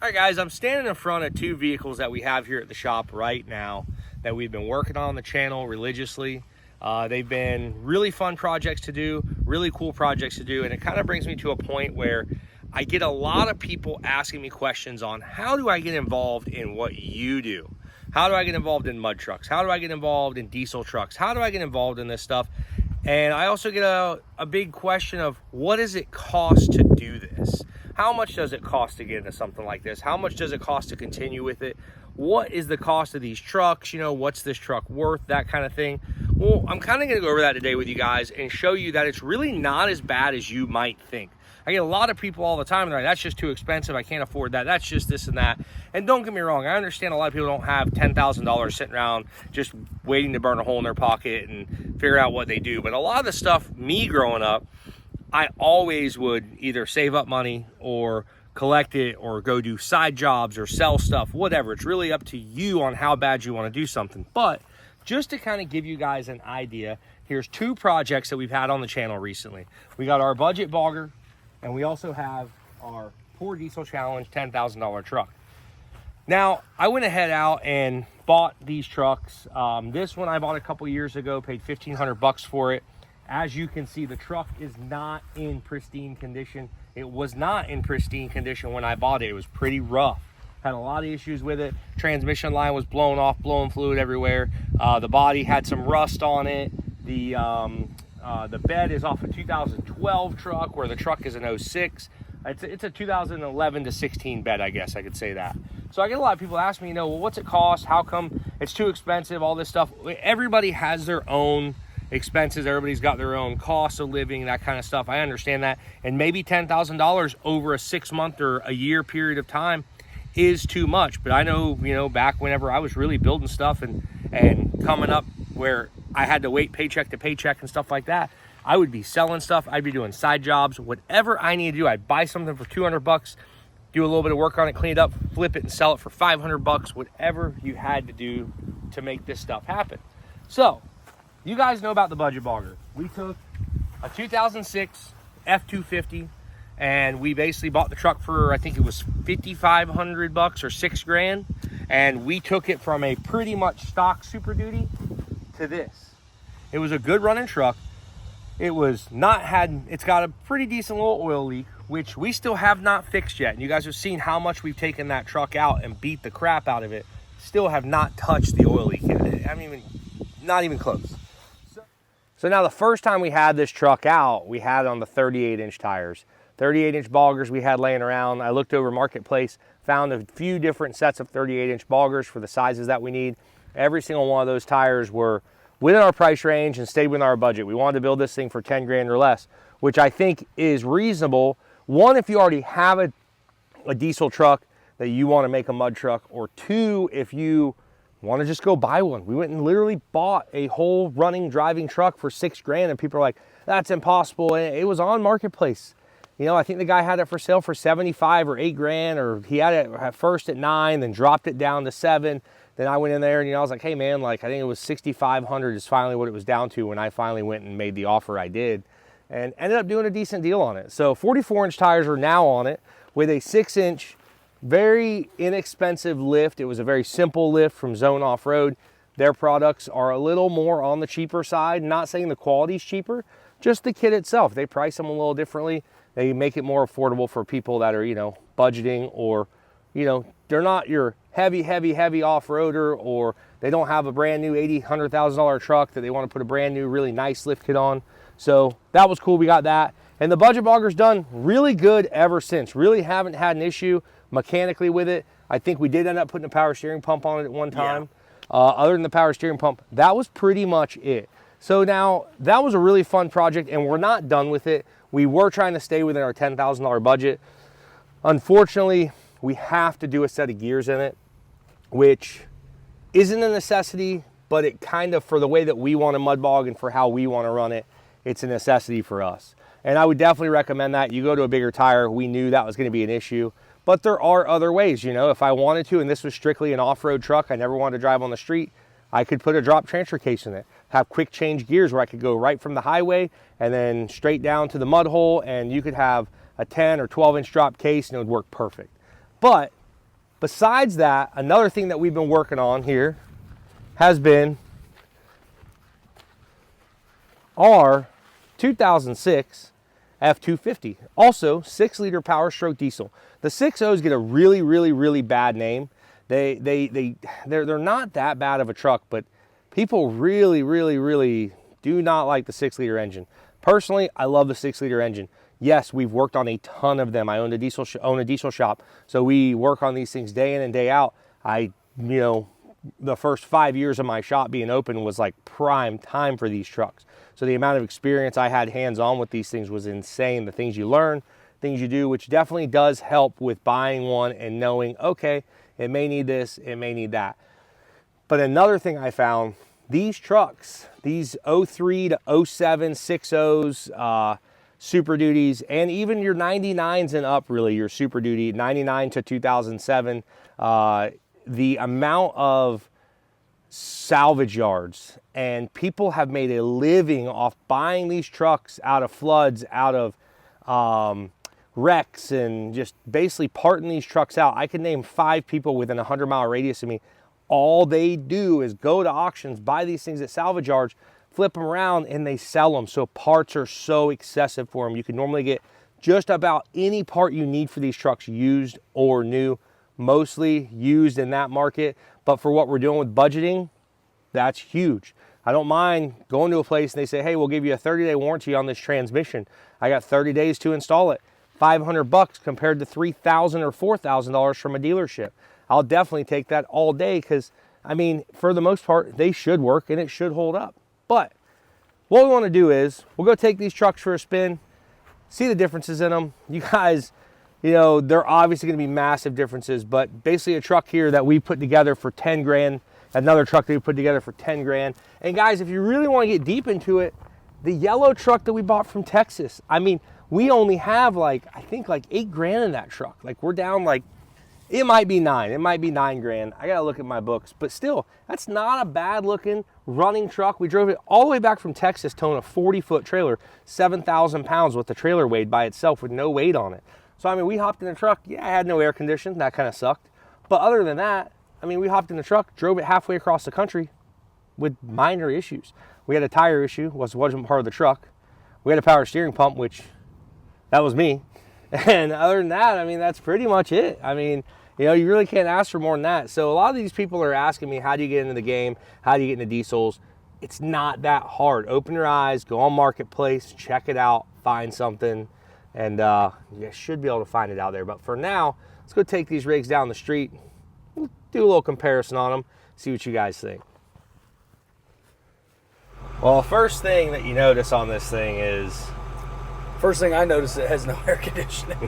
All right, guys, I'm standing in front of two vehicles that we have here at the shop right now that we've been working on the channel religiously. They've been really fun projects to do, really cool projects to do, and it kind of brings me to a point where I get a lot of people asking me questions on how do I get involved in what you do? How do I get involved in mud trucks? How do I get involved in diesel trucks? How do I get involved in this stuff? And I also get a big question of what does it cost to do this? How much does it cost to get into something like this? How much does it cost to continue with it? What is the cost of these trucks? You know, what's this truck worth? That kind of thing. Well, I'm kind of going to go over that today with you guys and show you that it's really not as bad as you might think. I get a lot of people all the time, they're like, that's just too expensive, I can't afford that, that's just this and that. And don't get me wrong, I understand a lot of people don't have $10,000 sitting around just waiting to burn a hole in their pocket and figure out what they do. But a lot of the stuff, me growing up, I always would either save up money or collect it or go do side jobs or sell stuff, whatever. It's really up to you on how bad you want to do something. But just to kind of give you guys an idea, here's two projects that we've had on the channel recently. We got our budget bogger, and we also have our Poor Diesel Challenge $10,000 truck. Now, I went ahead out and bought these trucks. This one I bought a couple years ago, paid $1,500 for it. As you can see, the truck is not in pristine condition. It was not in pristine condition when I bought it. It was pretty rough. Had a lot of issues with it. Transmission line was blown off, blowing fluid everywhere. The body had some rust on it. The bed is off a 2012 truck, where the truck is an 06. It's a 2011 to 16 bed, I guess I could say that. So I get a lot of people ask me, well, what's it cost? How come it's too expensive? All this stuff. Everybody has their own expenses. Everybody's got their own cost of living, that kind of stuff. I understand that. And maybe $10,000 over a 6-month or a year period of time is too much. But I know, back whenever I was really building stuff and coming up where I had to wait paycheck to paycheck and stuff like that, I would be selling stuff. I'd be doing side jobs, whatever I need to do. I'd buy something for $200, do a little bit of work on it, clean it up, flip it and sell it for $500, whatever you had to do to make this stuff happen. So you guys know about the budget bogger. We took a 2006 F-250 and we basically bought the truck for, I think it was $5,500 or $6,000. And we took it from a pretty much stock Super Duty to this. It was a good running truck. It's got a pretty decent little oil leak, which we still have not fixed yet. And you guys have seen how much we've taken that truck out and beat the crap out of it. Still have not touched the oil leak yet. Not even close. So now the first time we had this truck out, we had it on the 38-inch tires. 38-inch boggers we had laying around. I looked over Marketplace, found a few different sets of 38-inch boggers for the sizes that we need. Every single one of those tires were within our price range and stayed within our budget. We wanted to build this thing for 10 grand or less, which I think is reasonable. One, if you already have a diesel truck that you want to make a mud truck, or two, if you want to just go buy one. We went and literally bought a whole running, driving truck for $6,000, and people are like, that's impossible. And it was on Marketplace. I think the guy had it for sale for 75 or $8,000, or he had it at first at 9, then dropped it down to 7. Then I went in there and I was like, hey man, I think it was 6,500 is finally what it was down to when I finally went and made the offer I did, and ended up doing a decent deal on it. So 44-inch tires are now on it with a 6-inch, very inexpensive lift. It was a very simple lift from Zone Off-Road. Their products are a little more on the cheaper side. Not saying the quality's cheaper, just the kit itself. They price them a little differently. They make it more affordable for people that are, budgeting, or, they're not your heavy off-roader, or they don't have a brand new $80,000, $100,000 truck that they want to put a brand new, really nice lift kit on. So that was cool. We got that. And the budget bogger's done really good ever since. Really haven't had an issue mechanically with it. I think we did end up putting a power steering pump on it at one time. Yeah. Other than the power steering pump, that was pretty much it. So now that was a really fun project, and we're not done with it. We were trying to stay within our $10,000 budget. Unfortunately, we have to do a set of gears in it, which isn't a necessity, but it kind of, for the way that we want to mud bog and for how we want to run it, it's a necessity for us. And I would definitely recommend that you go to a bigger tire. We knew that was going to be an issue, but there are other ways. If I wanted to, and this was strictly an off-road truck, I never wanted to drive on the street, I could put a drop transfer case in it, have quick change gears where I could go right from the highway and then straight down to the mud hole, and you could have a 10 or 12-inch drop case and it would work perfect. But Besides that, another thing that we've been working on here has been our 2006 F250, also 6-liter Power Stroke diesel. The 6.0s get a really bad name. They're not that bad of a truck, but people really do not like the 6-liter engine. Personally, I love the 6-liter engine. Yes, we've worked on a ton of them. I own a diesel shop, so we work on these things day in and day out. The first 5 years of my shop being open was like prime time for these trucks. So the amount of experience I had hands-on with these things was insane. The things you learn, things you do, which definitely does help with buying one and knowing, okay, it may need this, it may need that. But another thing I found, these trucks, these 03 to 07 6.0s, Super Duties, and even your 99s and up, really, your Super Duty, 99 to 2007, the amount of salvage yards, and people have made a living off buying these trucks out of floods, out of wrecks, and just basically parting these trucks out. I can name 5 people within a 100-mile radius of me. All they do is go to auctions, buy these things at salvage yards, flip them around, and they sell them. So parts are so excessive for them. You can normally get just about any part you need for these trucks, used or new, mostly used in that market. But for what we're doing with budgeting, that's huge. I don't mind going to a place and they say, hey, we'll give you a 30-day warranty on this transmission. I got 30 days to install it. $500 compared to $3,000 or $4,000 from a dealership. I'll definitely take that all day because, I mean, for the most part, they should work and it should hold up. But what we want to do is we'll go take these trucks for a spin, see the differences in them. You guys, they're obviously going to be massive differences, but basically a truck here that we put together for 10 grand, another truck that we put together for 10 grand. And guys, if you really want to get deep into it, the yellow truck that we bought from Texas, I mean, we only have I think 8 grand in that truck. We're down it might be 9. It might be 9 grand. I got to look at my books, but still, that's not a bad looking running truck. We drove it all the way back from Texas towing a 40-foot trailer, 7,000 pounds what the trailer weighed by itself with no weight on it. So, I mean, we hopped in the truck. Yeah, I had no air conditioning. That kind of sucked. But other than that, I mean, we hopped in the truck, drove it halfway across the country with minor issues. We had a tire issue, wasn't part of the truck. We had a power steering pump, which that was me. And other than that, I mean, that's pretty much it. I mean, you really can't ask for more than that. So a lot of these people are asking me, how do you get into the game? How do you get into diesels? It's not that hard. Open your eyes, go on Marketplace, check it out, find something, and you should be able to find it out there. But for now, let's go take these rigs down the street, do a little comparison on them, see what you guys think. Well, first thing that you notice on this thing is... First thing I notice, it has no air conditioning.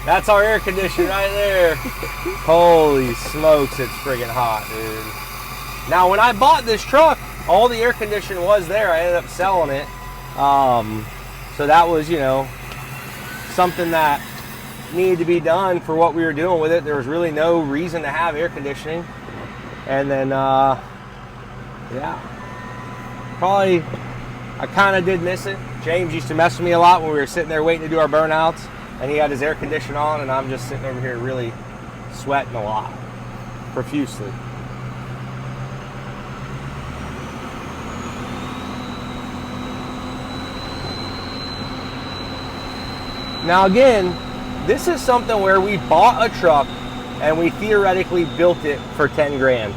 That's our air conditioner right there. Holy smokes, it's friggin' hot, dude. Now, when I bought this truck, all the air conditioning was there. I ended up selling it. So that was, something that needed to be done for what we were doing with it. There was really no reason to have air conditioning. And then, yeah, probably I kind of did miss it. James used to mess with me a lot when we were sitting there waiting to do our burnouts, and he had his air conditioner on, and I'm just sitting over here really sweating a lot, profusely. Now again, this is something where we bought a truck and we theoretically built it for 10 grand.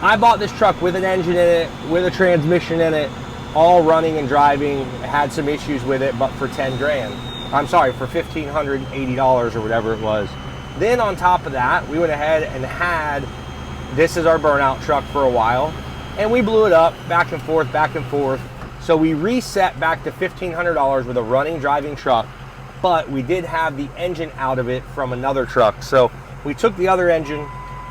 I bought this truck with an engine in it, with a transmission in it, all running and driving. It had some issues with it, but for 10 grand. I'm sorry, for $1,580 or whatever it was. Then on top of that, we went ahead and had, this is our burnout truck for a while, and we blew it up back and forth, back and forth. So we reset back to $1,500 with a running, driving truck, but we did have the engine out of it from another truck. So we took the other engine,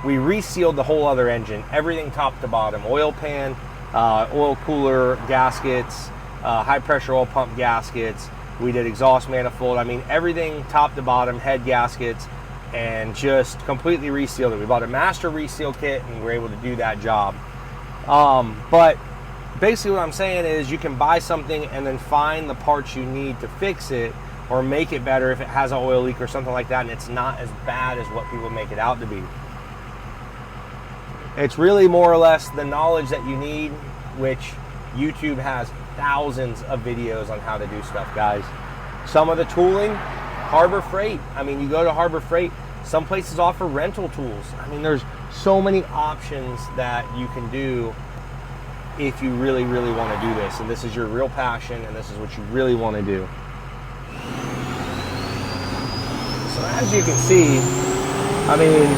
we resealed the whole other engine, everything top to bottom, oil pan, oil cooler gaskets, high pressure oil pump gaskets. We did exhaust manifold. I mean, everything top to bottom, head gaskets, and just completely resealed it. We bought a master reseal kit and we were able to do that job. But basically what I'm saying is you can buy something and then find the parts you need to fix it or make it better if it has an oil leak or something like that, and it's not as bad as what people make it out to be. It's really more or less the knowledge that you need, which YouTube has thousands of videos on how to do stuff, guys. Some of the tooling, Harbor Freight. I mean, you go to Harbor Freight, some places offer rental tools. I mean, there's so many options that you can do if you really, really want to do this. And this is your real passion, and this is what you really want to do. So as you can see, I mean,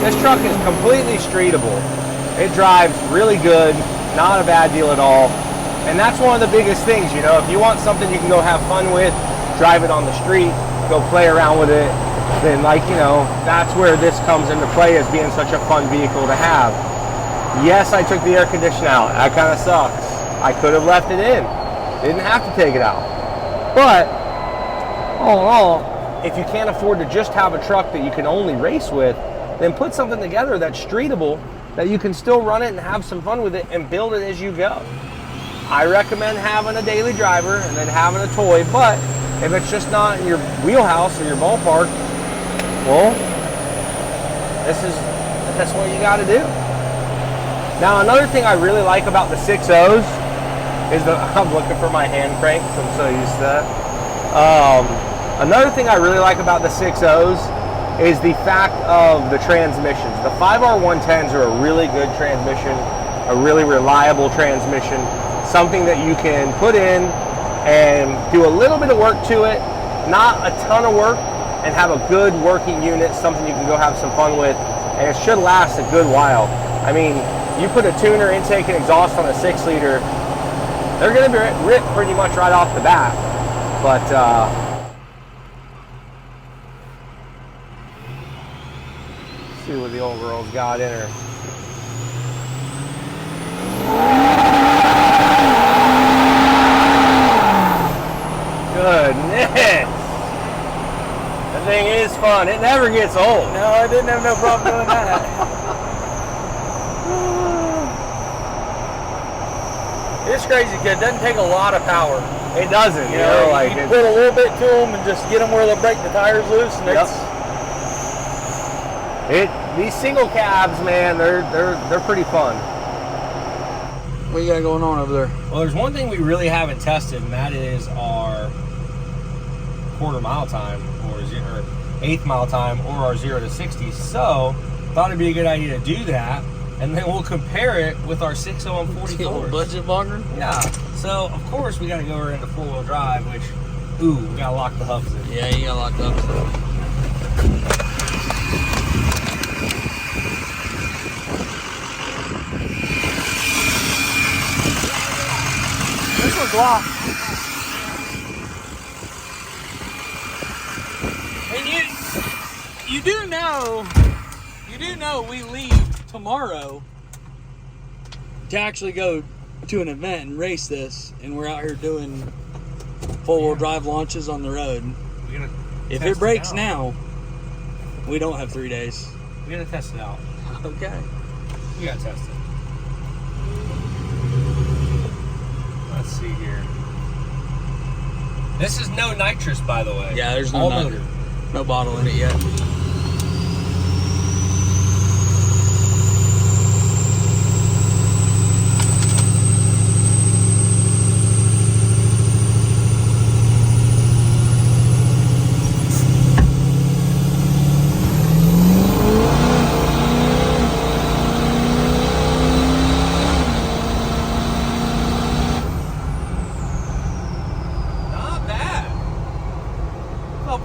this truck is completely streetable. It drives really good, not a bad deal at all. And that's one of the biggest things, you know, if you want something you can go have fun with, drive it on the street, go play around with it, then, like, you know, that's where this comes into play as being such a fun vehicle to have. Yes, I took the air conditioner out. That kind of sucks. I could have left it in. Didn't have to take it out. But all in all, if you can't afford to just have a truck that you can only race with, then put something together that's streetable, that you can still run it and have some fun with it and build it as you go. I recommend having a daily driver and then having a toy, but if it's just not in your wheelhouse or your ballpark, well, that's what you got to do. Now, another thing I really like about the 6.0s is I'm looking for my hand cranks. I'm so used to that. Another thing I really like about the 6.0s is the fact of the transmissions. The 5R110s are a really good transmission, a really reliable transmission, something that you can put in and do a little bit of work to it, not a ton of work, and have a good working unit, something you can go have some fun with, and it should last a good while. I mean, you put a tuner, intake, and exhaust on a 6-liter, they're going to be ripped pretty much right off the bat. But see what the old girl's got in her. Goodness! That thing is fun. It never gets old. No, I didn't have no problem doing that. It's crazy because it doesn't take a lot of power. It doesn't. You know, like you put a little bit to them and just get them where they'll break the tires loose, and these single cabs, man, they're pretty fun. What you got going on over there? Well, there's one thing we really haven't tested, and that is our quarter-mile time, or 1/8 mile time, or our 0 to 60. So, thought it'd be a good idea to do that, and then we'll compare it with our 6.0 and 44. Budget bogger? Yeah. So, of course, we got to go over into 4-wheel drive, which, ooh, we got to lock the hubs in. Yeah, you got locked up. This one's locked. And you do know we leave tomorrow to actually go to an event and race this, and we're out here doing 4-wheel drive launches on the road. If it breaks now, we don't have 3 days. We're going to test it out. Okay. We got to test it. Let's see here. This is no nitrous, by the way. Yeah, there's no bottle in it yet.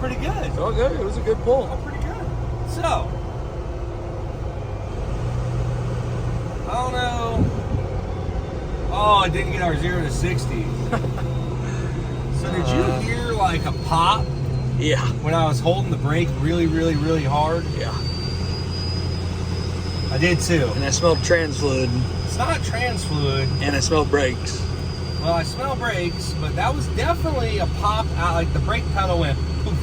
Pretty good. Oh, good. It was a good pull. Oh, pretty good. So, I don't know. Oh, I didn't get our 0 to 60. So did you hear like a pop? Yeah. When I was holding the brake really, really, really hard? Yeah. I did too. And I smelled trans fluid. It's not trans fluid. And I smelled brakes. Well, I smell brakes, but that was definitely a pop out, like the brake pedal went poof.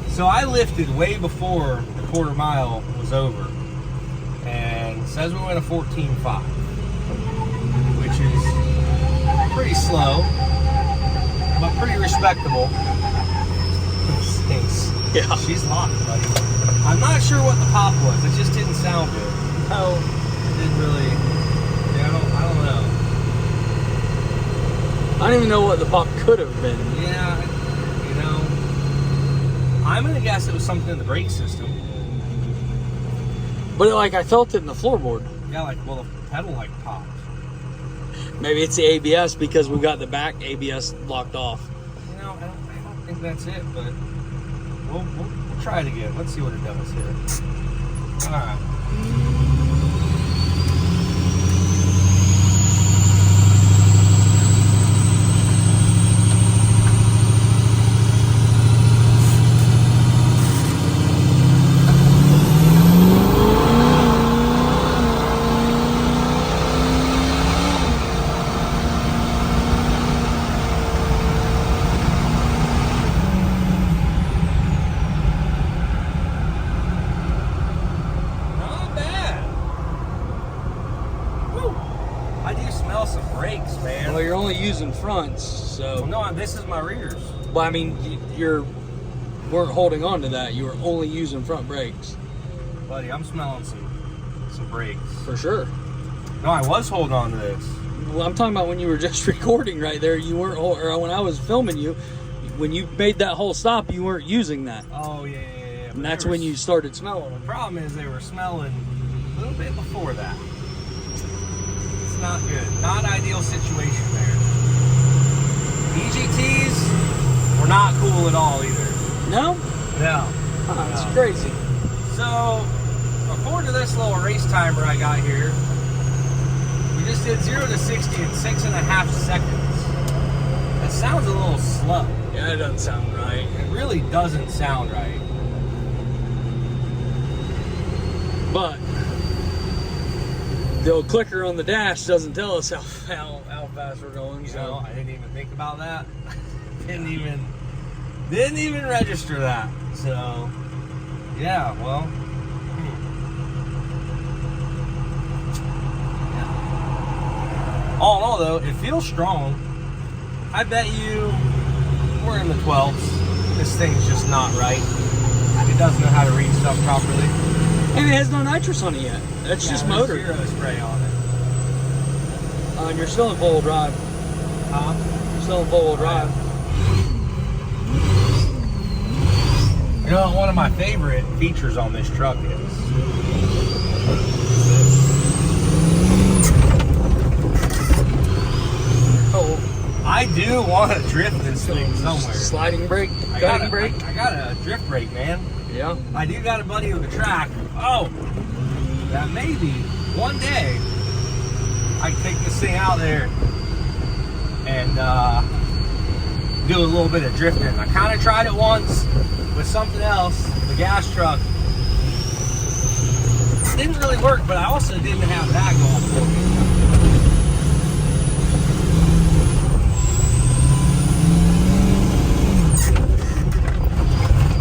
So I lifted way before the quarter mile was over, and it says we went a 14.5, which is pretty slow, but pretty respectable. Stinks. Yeah. She's hot, buddy. I'm not sure what the pop was. It just didn't sound good. No, it didn't really. Yeah, I don't know. I don't even know what the pop could have been. Yeah, you know, I'm gonna guess it was something in the brake system. But like I felt it in the floorboard. Yeah, like, well, the pedal like popped. Maybe it's the ABS because we've got the back ABS locked off. You know, I don't think that's it, but we'll try it again. Let's see what it does here. All right. I do smell some brakes, man. Well, you're only using fronts, so. Well, no, this is my rears. Well, I mean, you weren't holding on to that. You were only using front brakes. Buddy, I'm smelling some brakes. For sure. No, I was holding on to this. Well, I'm talking about when you were just recording right there. You weren't, or when I was filming you, when you made that whole stop, you weren't using that. Oh, yeah. And that's when you started smelling them. The problem is they were smelling a little bit before that. It's not good. Not ideal situation there. EGTs were not cool at all either. No? No. It's crazy. So, according to this little race timer I got here, we just did 0 to 60 in 6.5 seconds. That sounds a little slow. Yeah, it doesn't sound right. It really doesn't sound right. But the old clicker on the dash doesn't tell us how fast we're going. You know, I didn't even think about that. didn't even register that. So, yeah, well. All in all, though, it feels strong. I bet you we're in the 12s. This thing's just not right. It doesn't know how to read stuff properly. And it has no nitrous on it yet. That's just motor. Zero spray on it. And you're still in four-wheel drive. Huh? You're still in four-wheel drive. You know what one of my favorite features on this truck is? Oh, I do want to drift this thing somewhere. sliding brake, I cutting brake. I got a drift brake, man. Yeah. I do got a buddy with a track. Oh, that maybe one day I can take this thing out there and do a little bit of drifting. I kind of tried it once with something else, the gas truck. It didn't really work, but I also didn't have that going for me.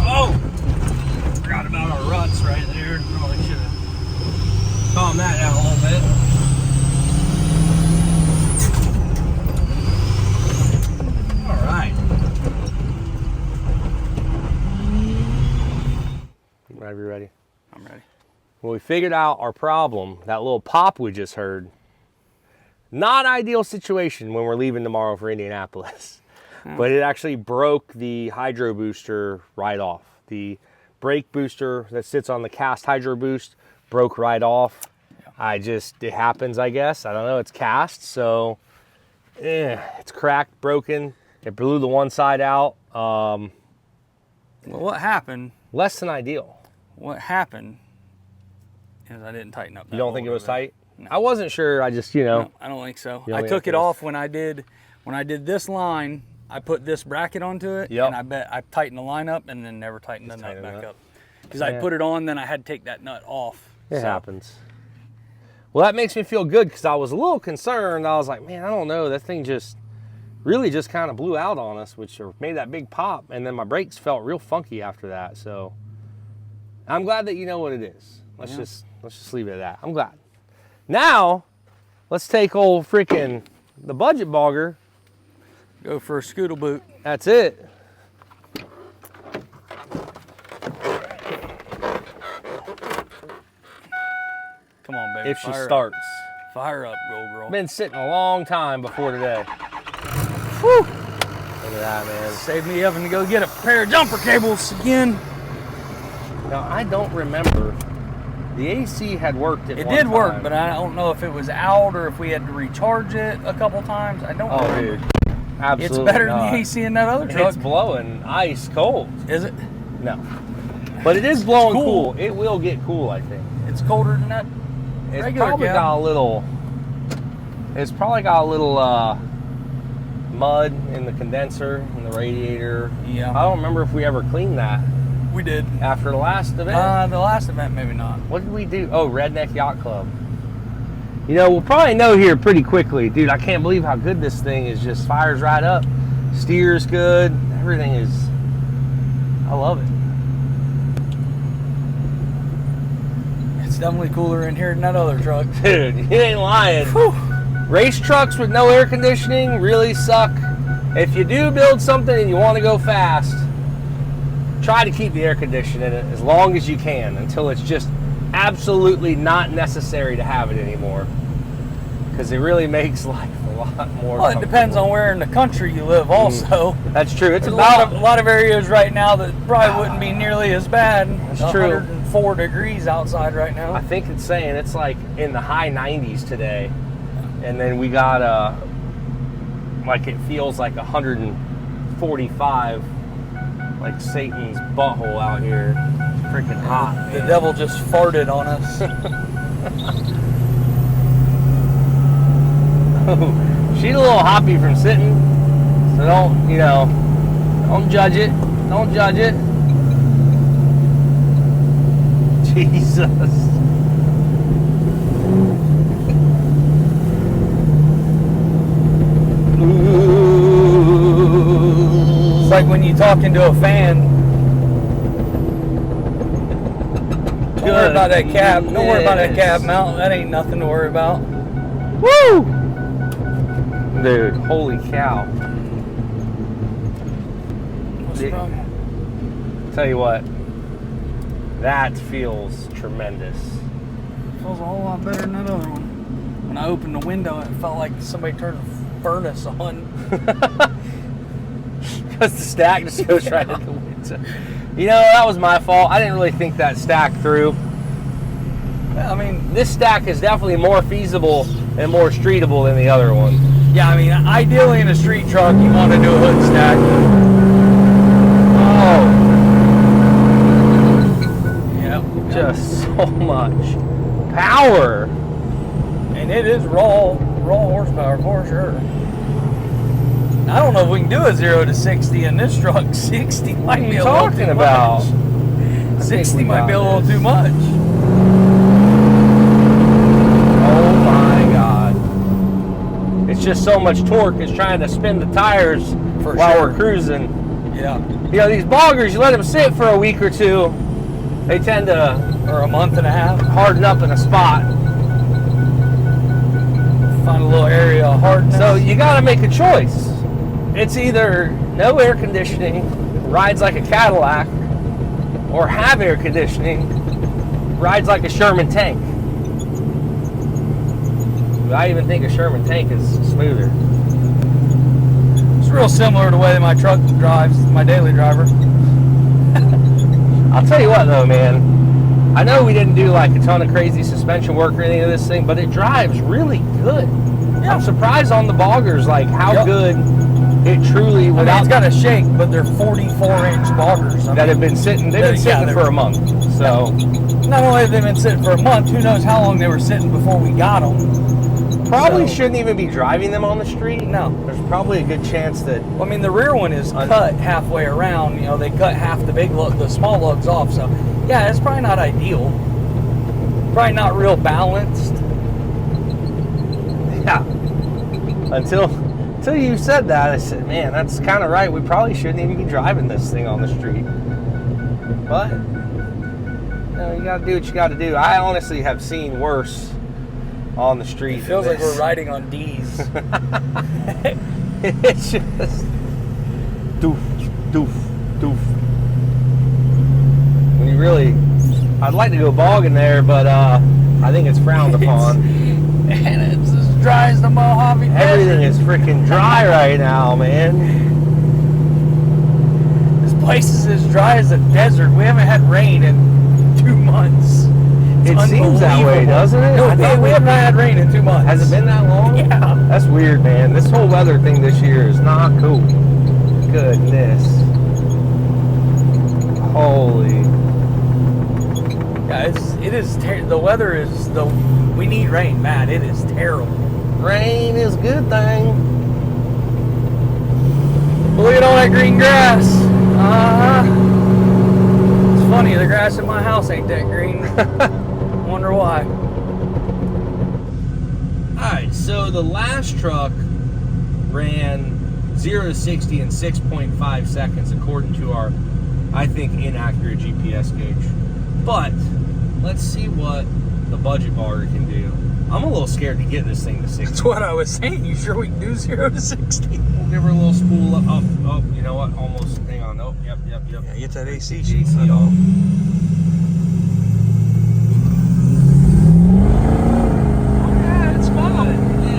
Oh! Forgot about our ruts right there. Probably should have calmed that down a little bit. All right. Whenever you're ready. I'm ready. Well, we figured out our problem, that little pop we just heard. Not ideal situation when we're leaving tomorrow for Indianapolis. But it actually broke the hydro booster right off. The brake booster that sits on the cast hydro boost broke right off. Yeah. It happens, I guess. I don't know, it's cast, so it's cracked, broken. It blew the one side out. Well, what happened? Less than ideal. What happened is I didn't tighten up that You don't think it was tight? No. I wasn't sure. I just, you know. No, I don't think so. You don't I think took it it was- off when I did this line. I put this bracket onto it, Yep. and I bet I tightened the line up and then never tightened the nut tighten it back up. up. Because I put it on, then I had to take that nut off. It So, happens. Well, that makes me feel good because I was a little concerned. I was like, man, I don't know. That thing really just kind of blew out on us, which made that big pop. And then my brakes felt real funky after that. So I'm glad that you know what it is. Let's just leave it at that. I'm glad. Now, let's take old freaking the budget bogger Go for a scooter boot. That's it. Come on, baby. If she Fire starts. Up. Fire up, girl. Been sitting a long time before today. Whew. Look at that, man. Saved me having to go get a pair of jumper cables again. Now, I don't remember. The AC had worked at It one did work, time. but I don't know if it was out or if we had to recharge it a couple times. I don't Oh, remember. dude. Absolutely It's better not. than the AC in that other truck. It's blowing ice cold. Is it? No. But it is blowing cool. cool. It will get cool, I think. It's colder than that. It's Regular probably cab. got a little. It's probably got a little mud in the condenser and the radiator. Yeah. I don't remember if we ever cleaned that We did. after the last event. The last event, maybe not. What did we do? Oh, Redneck Yacht Club. You know, we'll probably know here pretty quickly. Dude, I can't believe how good this thing is. Just fires right up. Steers good. Everything is. I love it. It's definitely cooler in here than that other truck. Dude, you ain't lying. Whew. Race trucks with no air conditioning really suck. If you do build something and you want to go fast, try to keep the air conditioning in it as long as you can until it's just absolutely not necessary to have it anymore. Because it really makes life a lot more Well, it depends on where in the country you live also. That's true. It's There's about a lot of areas right now that probably wouldn't be nearly as bad. That's true. 104 degrees outside right now. I think it's saying it's like in the high 90s today. And then we got like it feels like 145, like Satan's butthole out here. It's freaking hot. The man. devil just farted on us. She's a little hoppy from sitting, so don't judge it. Don't judge it. Jesus. It's like when you talk into a fan. Don't worry about that cab. Don't worry about that cab mount. That ain't nothing to worry about. Woo! Dude, holy cow. What's Yeah. wrong? Tell you what, that feels tremendous. Feels a whole lot better than that other one. When I opened the window, it felt like somebody turned a furnace on. Because the stack just goes right in the window. You know, that was my fault. I didn't really think that stack through. I mean, This stack is definitely more feasible and more streetable than the other one. yeah, I mean, ideally in a street truck, you want to do a hood stack. Oh, Yep. just so much power. And it is raw horsepower for sure. I don't know if we can do a 0 to 60 in this truck. 60 might What are be you a little talking too about? much. I 60 think we might got be a little this. too much. Oh my God. It's just so much torque. It's trying to spin the tires For while sure. we're cruising. Yeah. You know, these boggers, you let them sit for a week or two, they tend to Or a month and a half. harden up in a spot. Find a little area of hardness. So you got to make a choice. It's either no air conditioning, rides like a Cadillac, or have air conditioning, rides like a Sherman tank. But I even think a Sherman tank is smoother. It's real similar to the way that my truck drives, my daily driver. I'll tell you what though, man. I know we didn't do like a ton of crazy suspension work or anything of this thing, but it drives really good. Yeah. I'm surprised on the boggers, like how Yep. good it truly I mean, without it's got a shake, but they're 44-inch boggers. I that mean, have been sitting. They've been Yeah, sitting they're- for a month. So not only have they been sitting for a month, who knows how long they were sitting before we got them. probably So- shouldn't even be driving them on the street. No. There's probably a good chance that I mean, the rear one is cut halfway around. You know, they cut half the big lug, the small lugs off. So, yeah, it's probably not ideal. Probably not real balanced. yeah. Until you said that, I said, man, that's kind of right. We probably shouldn't even be driving this thing on the street. But you got to do what you got to do. I honestly have seen worse on the street. It feels than like we're this. riding on D's. It's just doof, doof, doof. When you really, I'd like to go bogging there, but I think it's frowned upon. And it's as dry as the Mojave Desert. Everything is freaking dry right now, man. This place is as dry as a desert. We haven't had rain in 2 months. It seems that way, doesn't it? No, we haven't had rain in 2 months. Has it been that long? Yeah. That's weird, man. This whole weather thing this year is not cool. Goodness. Holy. Yeah, it is. The weather is we need rain, man. It is terrible. Rain is a good thing. Look at all that green grass. It's funny, the grass in my house ain't that green. Wonder why. Alright, so the last truck ran 0 to 60 in 6.5 seconds according to our, I think, inaccurate GPS gauge. But let's see what the budget bogger can do. I'm a little scared to get this thing to 60. That's what I was saying. You sure we can do 0 to 60? We'll give her a little spool up. Oh, you know what? Almost. Hang on. Oh, yep. Yeah, get that AC AC sheet cut off. Yeah, it's fun. It is.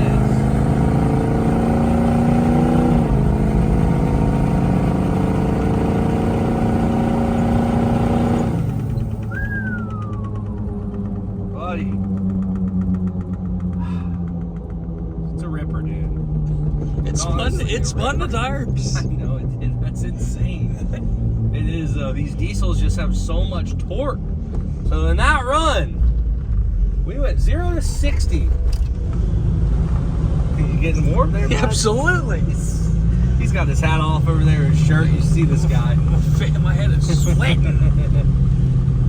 Buddy. It's a ripper, dude. It's Honestly, fun. It's fun to tires. I know it is. That's insane. It is though. These diesels just have so much torque. So in that run, we went 0 to 60. You getting warm there, bud? Absolutely. He's got his hat off over there, his shirt. You see this guy. My head is sweating.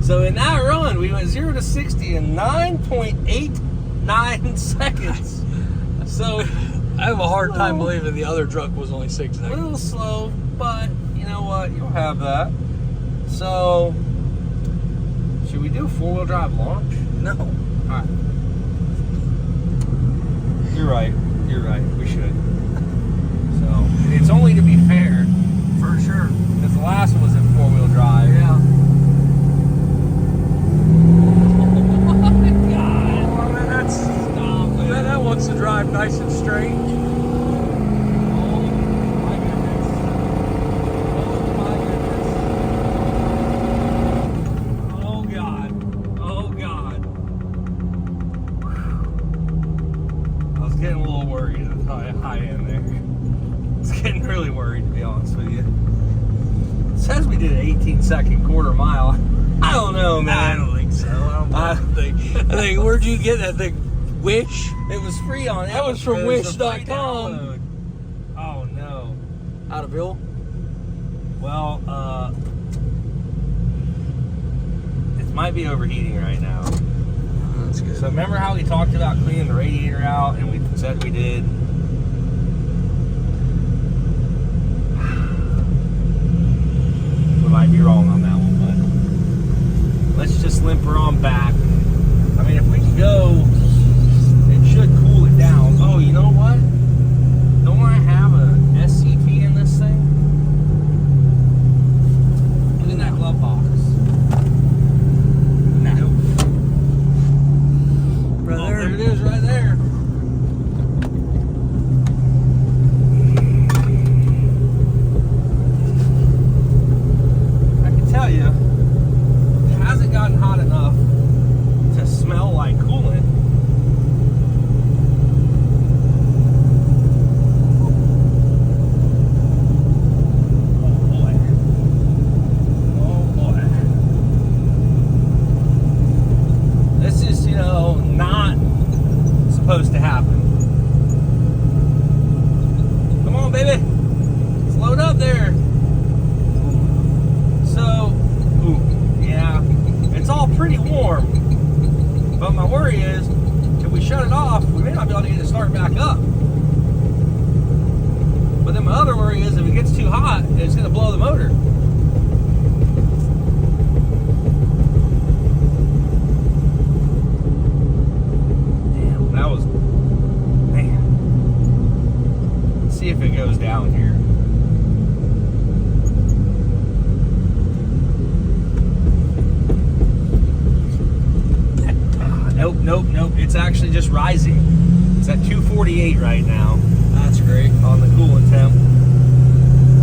So in that run, we went 0 to 60 in 9.89 seconds. So I have a hard time believing the other truck was only 6 a seconds. little slow, but you know what? You'll have that. So, should we do a 4-wheel drive launch? No. Alright. You're right. You're right. We should. So, it's only to be fair. For sure. Because the last one was in 4-wheel drive. Yeah. That wants to drive nice and straight. Oh my goodness. Oh my goodness. Oh God. Oh God. I was getting a little worried at the high end there. I was getting really worried, to be honest with you. It says we did an 18-second quarter mile. I don't know, man. I don't think so. I think where'd you get that thing? Wish? It was free on That was from wish.com. Oh no. Out of Bill? Well, it might be overheating right now. That's good. So remember how we talked about cleaning the radiator out and we said we did? We might be wrong on that one, but let's just limp her on back. I mean, if we can go, it should cool it down. Oh, you know what? Don't I have a SCP in this thing? Look in that glove box. No. Brother. Oh, there it is right there. I can tell you, it hasn't gotten hot enough to smell like coolant. Not supposed to happen. Come on, baby. Let's load up there. So, yeah, it's all pretty warm. But my worry is, if we shut it off, we may not be able to get it started back up. But then my other worry is, if it gets too hot, it's going to blow the motor. That was, man. Let's see if it goes just rising. It's at 248 right now. That's great. On the coolant temp.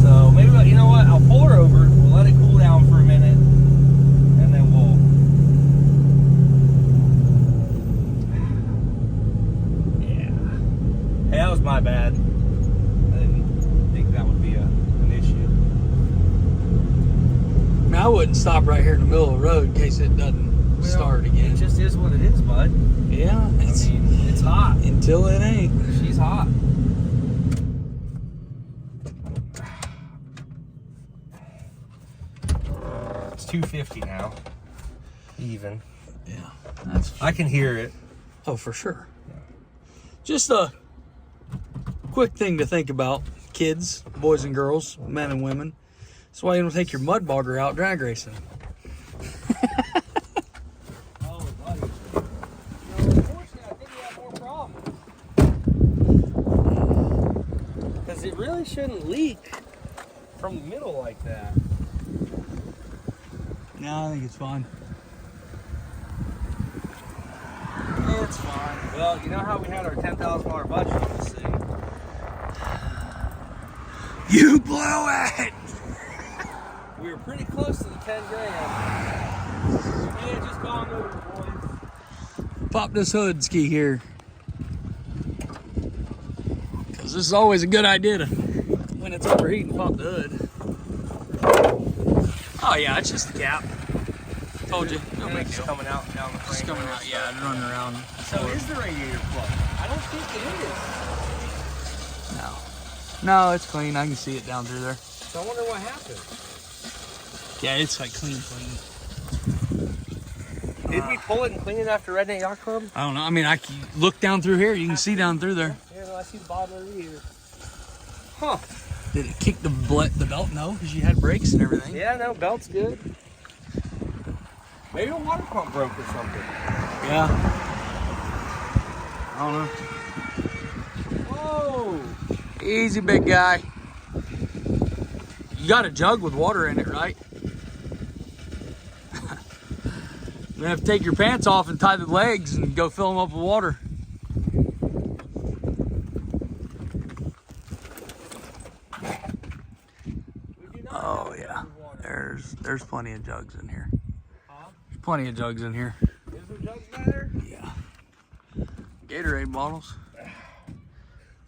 So maybe, you know what, I'll pull her over, we'll let it cool down for a minute, and then we'll... Yeah. Hey, that was my bad. I didn't think that would be an issue. I mean, I wouldn't stop right here in the middle of the road in case it doesn't start again. It just is what it is, bud. Yeah, it's hot. Until it ain't. She's hot. It's 250 now. Even. Yeah, that's. I can hear it. Oh, for sure. Just a quick thing to think about, kids, boys and girls, men and women. That's why you don't take your mud bogger out drag racing. Oh, buddy. Unfortunately, I think we have more problems. Because it really shouldn't leak from the middle like that. No, I think it's fine. It's fine. Well, you know how we had our $10,000 budget on this thing? You blew it! We were pretty close to the 10 grand. We may have just gone over, boys. Pop this hood ski here. Because this is always a good idea to, when it's overheating, pop the hood. Oh yeah, it's just the cap. Told you, no big It's deal. coming out down the frame. It's coming out, yeah, and running around. So is the radiator plug? I don't think it is. No. No, it's clean. I can see it down through there. So I wonder what happened. Yeah, it's like clean. Did we pull it and clean it after Redneck Yacht Club? I don't know. I mean, I can look down through here. You can see down through there. Yeah, no, I see the bottom of the radiator. Huh. Did it kick the belt? No, because you had brakes and everything. Yeah, no, belt's good. Maybe a water pump broke or something. Yeah. I don't know. Whoa! Easy, big guy. You got a jug with water in it, right? You're gonna have to take your pants off and tie the legs and go fill them up with water. Oh yeah, there's plenty of jugs in here. There's plenty of jugs in here. Is there jugs down there? Yeah. Gatorade bottles.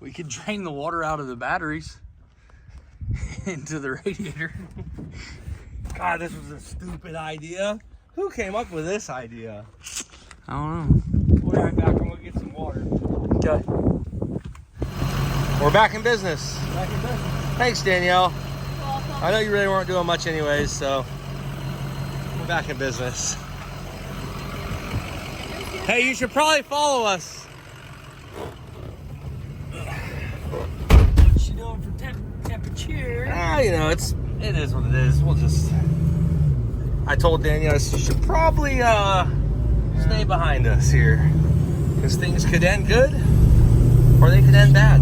We could drain the water out of the batteries into the radiator. God, this was a stupid idea. Who came up with this idea? I don't know. We'll be right back. I'm gonna get some water. Okay. We're back in business. Back in business. Thanks, Danielle. I know you really weren't doing much anyways, so we're back in business. Hey, you should probably follow us. What's she doing for temperature? You know, it is what it is. We'll just... I told Danielle she should probably stay behind us here, because things could end good or they could end bad.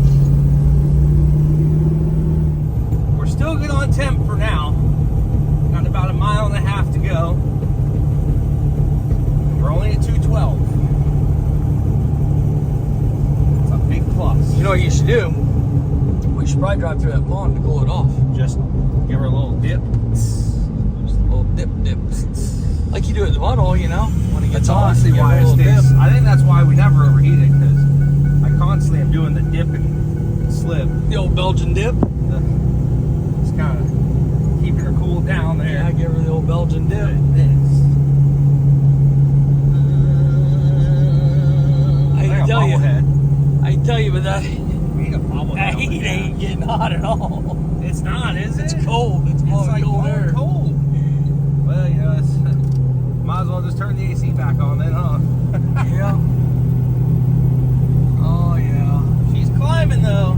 We're still good on temp for now. Got about 1.5 miles to go. We're only at 212. It's a big plus. You know what you should do? We should probably drive through that pond to cool it off. Just give her a little dip. Just a little dip. Like you do at the bottle, you know? When it gets hot, Honestly, you give it why a it little stays. dip. I think that's why we never overheat it, because I constantly am doing the dip and slip. The old Belgian dip. Just kind of keeping her cool down there. Yeah, give her the old Belgian dip. I can tell you, but that We need a bobblehead. heat ain't getting hot at all. It's not, is it? It's cold. It's blowing like cold air. cold. Well, you know, might as well just turn the AC back on then, huh? Yeah. Oh yeah. She's climbing though.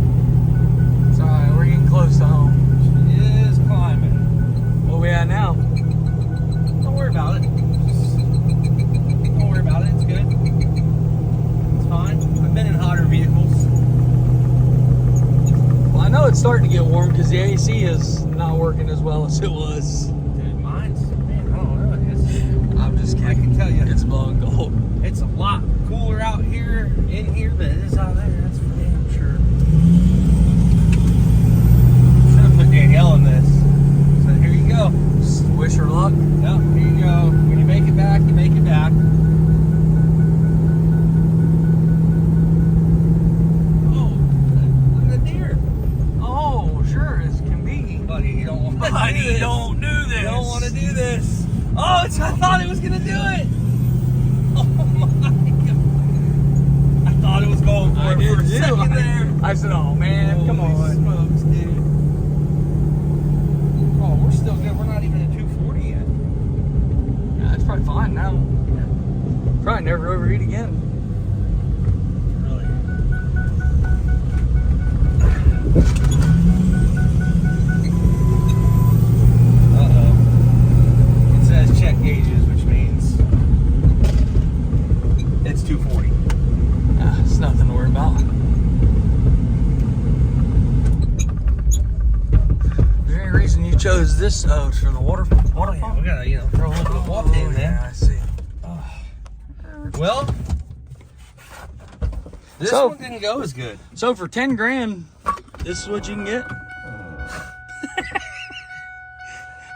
It's alright. We're getting close to home. She is climbing. Where we at now? Don't worry about it. Don't worry about it. It's good. It's fine. I've been in hotter vehicles. Well, I know it's starting to get warm because the AC is not working as well as it was. Dude, mine's, man, I don't know. I'm just this kid. I can tell you. It's blowing cold. It's a lot cooler out here, in here, than it is out there. That's for damn sure. Should have put Danielle in this. So here you go. Wish her luck. Yep, here you go. When you make it back, you make it back. Oh, look at the deer. Oh, sure as can be. Buddy, you don't want to do Buddy, this. don't do this. You don't want to do this. Oh, it's, I thought it was going to do it. Oh my God. I thought it was going for it for a second there. I said, oh man, come Holy on. smokes, dude. Oh, we're still good. We're not even at 240 yet. Yeah, it's probably fine now. Probably never overheat again. Really? Uh-oh. It says check gauges, which means it's 240. It's nothing to worry about. Is there any reason you chose this for the water pump? Yeah, we gotta, throw a little bit of water in there. Yeah, I see. Well, this one didn't go as good. So for 10 grand, this is what you can get.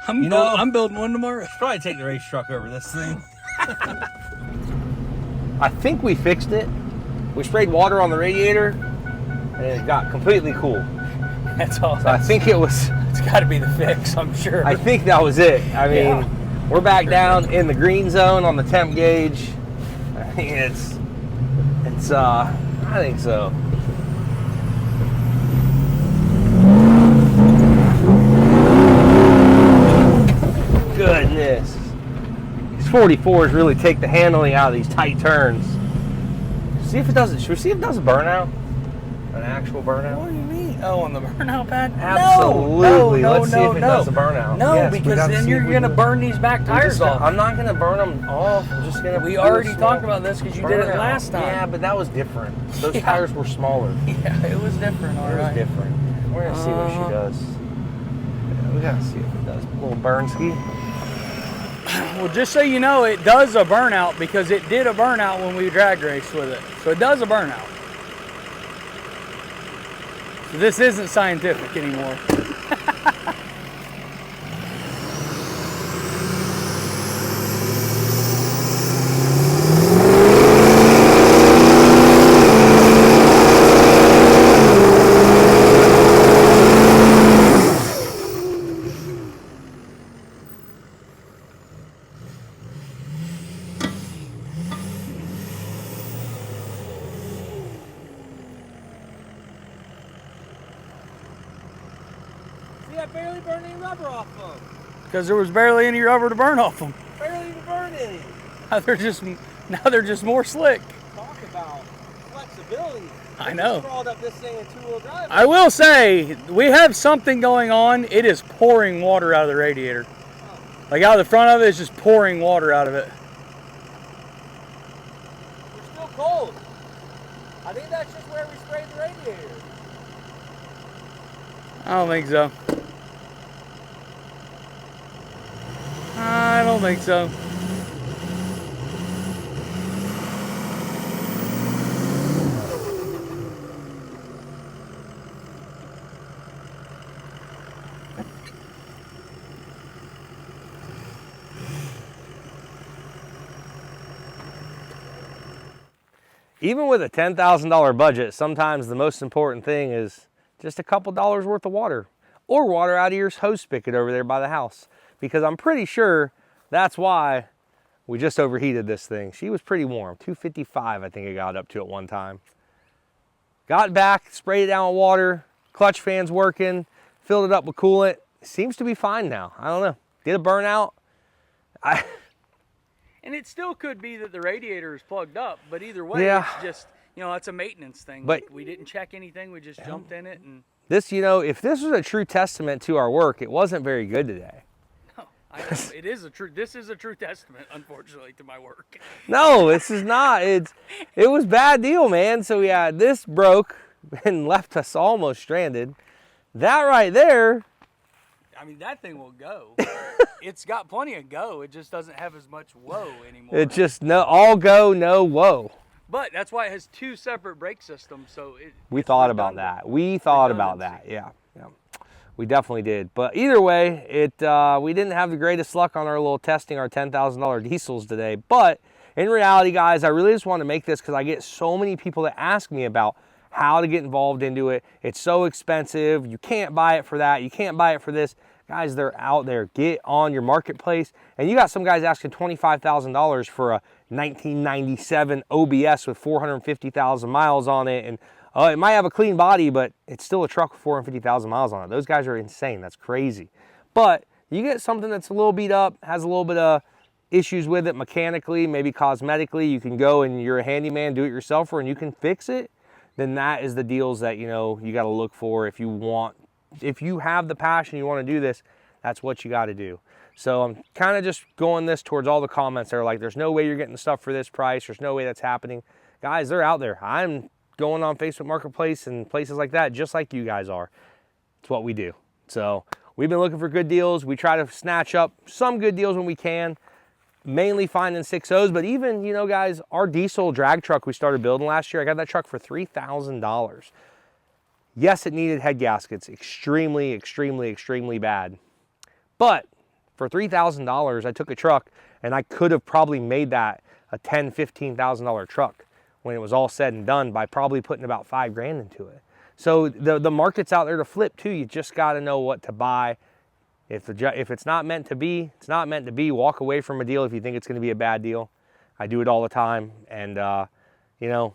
I'm building one tomorrow. Probably take the race truck over this thing. I think we fixed it. We sprayed water on the radiator, and it got completely cool. That's all. So I think it was. It's got to be the fix, I'm sure. I think that was it. I mean, we're back down in the green zone on the temp gauge. I think it's. I think so. Goodness. These 44s really take the handling out of these tight turns. See if it doesn't. Should we see if it does a burnout? An actual burnout? What do you mean? Oh, on the burnout pad? Absolutely. No, Let's see if it does a burnout. No, Yes, we because gotta then see you're if we going to can- burn these back tires off. I'm not going to burn them off. I'm just going to. We already talked about this because you did it last time. Yeah, but that was different. Those tires were smaller. Yeah, it was different, all It was right. different. We're going to see what she does. Yeah, we got to see if it does. A little burn ski. Well, just so you know, it does a burnout because it did a burnout when we drag raced with it. So it does a burnout. So this isn't scientific anymore. See, I barely burned any rubber off them. Because there was barely any rubber to burn off them. Barely even burned any. Now they're just more slick. Talk about flexibility. I know. Just crawled up this thing in two-wheel drive. I will say, we have something going on. It is pouring water out of the radiator. Like out of the front of it, it's just pouring water out of it. We're still cold. I think that's just where we sprayed the radiator. I don't think so. I don't think so. Even with a $10,000 budget, sometimes the most important thing is just a couple dollars worth of water, or water out of your hose spigot over there by the house, because I'm pretty sure that's why we just overheated this thing. She was pretty warm, 255 I think it got up to at one time. Got back, sprayed it down with water, clutch fans working, filled it up with coolant. Seems to be fine now. I don't know. Did a burnout. And it still could be that the radiator is plugged up, but either way, Yeah. it's just, it's a maintenance thing. But- Like, we didn't check anything, we just jumped in it and This, if this was a true testament to our work, it wasn't very good today. no, this is a true testament, unfortunately, to my work. No, this is not. It was a bad deal, man. So yeah, this broke and left us almost stranded. That right there, I mean, that thing will go. It's got plenty of go. It just doesn't have as much whoa anymore. It's just no all go, no whoa. But that's why it has 2 separate brake systems. So We thought about that. We thought about that. Yeah. We definitely did. But either way, we didn't have the greatest luck on our little testing our $10,000 diesels today. But in reality, guys, I really just want to make this because I get so many people that ask me about how to get involved into it. It's so expensive. You can't buy it for that. You can't buy it for this. Guys, they're out there. Get on your marketplace. And you got some guys asking $25,000 for a 1997 OBS with 450,000 miles on it. And it might have a clean body, but it's still a truck with 450,000 miles on it. Those guys are insane. That's crazy. But you get something that's a little beat up, has a little bit of issues with it mechanically, maybe cosmetically. You can go and you're a handyman, do-it-yourselfer, and you can fix it. Then that is the deals that, you know, you got to look for if you have the passion, you want to do this, that's what you got to do. So I'm kind of just going this towards all the comments that are like, there's no way you're getting the stuff for this price. There's no way that's happening. Guys, they're out there. I'm going on Facebook Marketplace and places like that, just like you guys are. It's what we do. So we've been looking for good deals. We try to snatch up some good deals when we can, mainly finding 6.0s, but even, you know, guys, our diesel drag truck we started building last year, I got that truck for $3,000. Yes, it needed head gaskets, extremely, extremely, extremely bad. But for $3,000, I took a truck and I could have probably made that a $10,000, $15,000 truck when it was all said and done by probably putting about $5 grand into it. So the market's out there to flip too. You just got to know what to buy. If it's not meant to be, it's not meant to be. Walk away from a deal if you think it's going to be a bad deal. I do it all the time, and you know,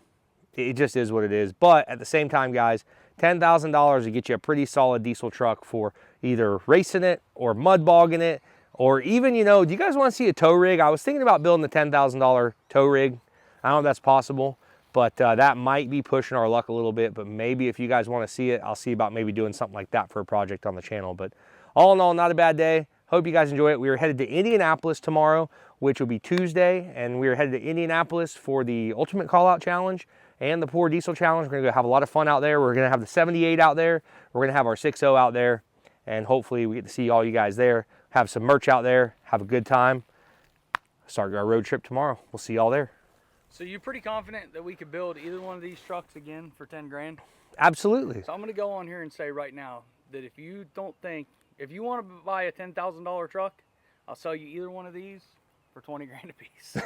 it just is what it is. But at the same time, guys, $10,000 to get you a pretty solid diesel truck for either racing it or mud bogging it, or even, you know, do you guys want to see a tow rig? I was thinking about building a $10,000 tow rig. I don't know if that's possible, but that might be pushing our luck a little bit. But maybe if you guys want to see it, I'll see about maybe doing something like that for a project on the channel. But all in all, not a bad day. Hope you guys enjoy it. We are headed to Indianapolis tomorrow, which will be Tuesday, and we are headed to Indianapolis for the Ultimate Callout Challenge and the Poor Diesel Challenge. We're going to go have a lot of fun out there. We're going to have the 78 out there. We're going to have our 6.0 out there, and hopefully we get to see all you guys there, have some merch out there, have a good time, start our road trip tomorrow. We'll see y'all there. So you're pretty confident that we could build either one of these trucks again for 10 grand? Absolutely. So I'm going to go on here and say right now that if you want to buy a $10,000 truck, I'll sell you either one of these for 20 grand a piece.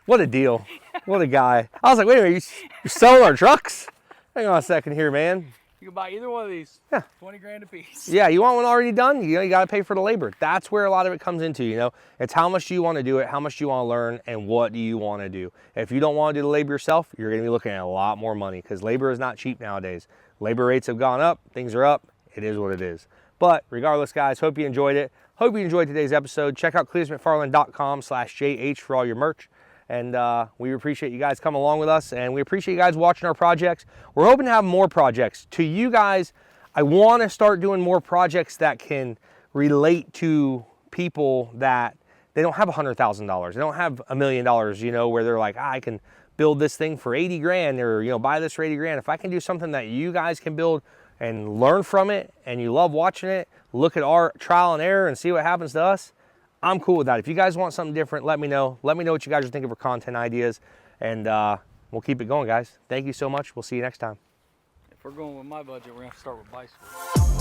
What a deal. What a guy. I was like, wait a minute, you're selling our trucks? Hang on a second here, man. You can buy either one of these, yeah. 20 grand a piece. Yeah, you want one already done? You know, you got to pay for the labor. That's where a lot of it comes into, you know. It's how much do you want to do it, how much do you want to learn, and what do you want to do. If you don't want to do the labor yourself, you're going to be looking at a lot more money because labor is not cheap nowadays. Labor rates have gone up. Things are up. It is what it is. But regardless, guys, hope you enjoyed it. Hope you enjoyed today's episode. Check out clearsmcfarland.com/JH for all your merch. And we appreciate you guys coming along with us, and we appreciate you guys watching our projects. We're hoping to have more projects. To you guys, I want to start doing more projects that can relate to people that they don't have $100,000. They don't have $1 million, you know, where they're like, I can build this thing for 80 grand or, you know, buy this for 80 grand. If I can do something that you guys can build and learn from it and you love watching it, look at our trial and error and see what happens to us, I'm cool with that. If you guys want something different, let me know. Let me know what you guys are thinking for content ideas, and we'll keep it going, guys. Thank you so much. We'll see you next time. If we're going with my budget, we're going to have to start with bicycles.